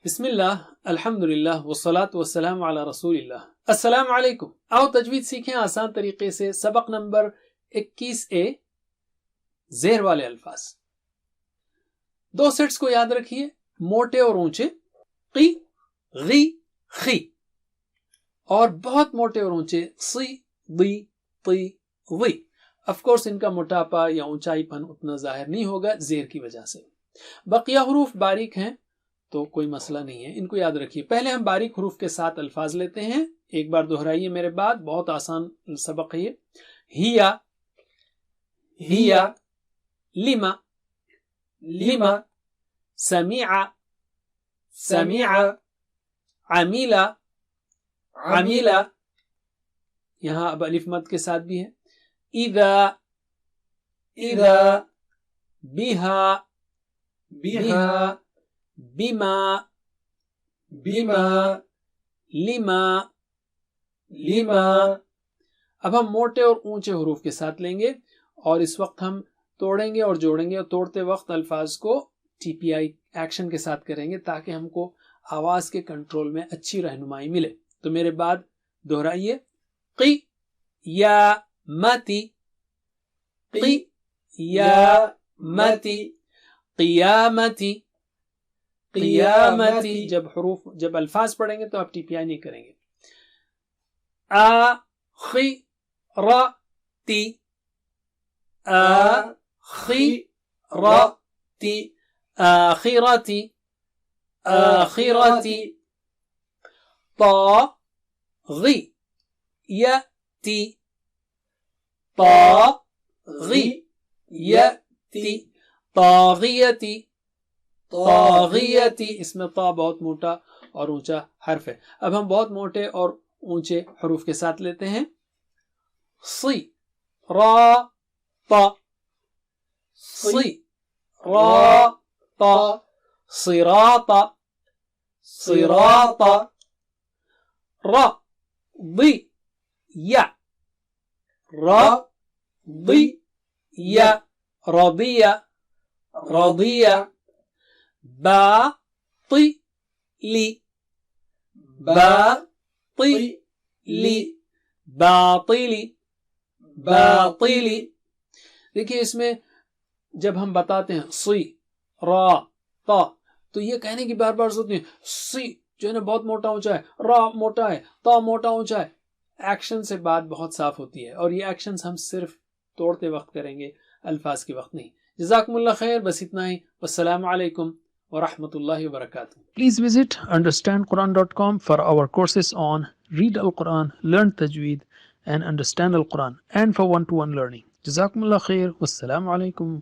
بسم اللہ الحمدللہ والصلاة والسلام علی رسول اللہ. السلام علیکم. آؤ تجوید سیکھیں آسان طریقے سے. سبق نمبر 21A زیر والے الفاظ. دو سیٹس کو یاد رکھیے، موٹے اور اونچے، قی، غی، خی، اور بہت موٹے اور اونچے، سی، ضی، طی، ضی. آف کورس ان کا موٹاپا یا اونچائی پن اتنا ظاہر نہیں ہوگا زیر کی وجہ سے. بقیہ حروف باریک ہیں تو کوئی مسئلہ نہیں ہے، ان کو یاد رکھیے. پہلے ہم باریک حروف کے ساتھ الفاظ لیتے ہیں. ایک بار دہرائیے میرے بعد، بہت آسان سبق ہے یہ. ہیا، ہیا، لما، لما، سمع، سمع، عمیلا، عمیلا. یہاں اب الف مد کے ساتھ بھی ہے. اذا، اذا، بہا، بہا، بما، بما، لما، لما. اب ہم موٹے اور اونچے حروف کے ساتھ لیں گے اور اس وقت ہم توڑیں گے اور جوڑیں گے، اور توڑتے وقت الفاظ کو ٹی پی آئی ایکشن کے ساتھ کریں گے تاکہ ہم کو آواز کے کنٹرول میں اچھی رہنمائی ملے. تو میرے بعد دہرائیے. قی یا متی، قی یا متی، قیامتی، قیامتی. جب الفاظ پڑھیں گے تو آپ ٹی پی آئی نہیں کریں گے. آخرتی، آخرتی، آخرتی، آخرتی. طاغیتی، طاغیتی، طاغیتی، طاغیتی. اس میں طا بہت موٹا اور اونچا حرف ہے. اب ہم بہت موٹے اور اونچے حروف کے ساتھ لیتے ہیں. صی، را، طا، صی، را، طا، صراط، صراط. را، ضی، یا، را، ضی، یا، رضیہ، رضیہ. باطلی، باطلی، باطلی، باطلی. دیکھیے اس میں جب ہم بتاتے ہیں سی، را، تا، تو یہ کہنے کی بار بار ضرورت نہیں. سی جو ہے نا بہت موٹا اونچا ہے، را موٹا ہے، تا موٹا اونچا ہے. ایکشن سے بات بہت صاف ہوتی ہے، اور یہ ایکشنز ہم صرف توڑتے وقت کریں گے، الفاظ کے وقت نہیں. جزاکم اللہ خیر. بس اتنا ہی. والسلام علیکم ورحمۃ اللہ وبرکاتہ. Please visit understandquran.com for our courses on Read Al-Quran, Learn Tajweed and Understand Al-Quran, and for one-to-one learning. جزاکم اللہ خیر. والسلام علیکم.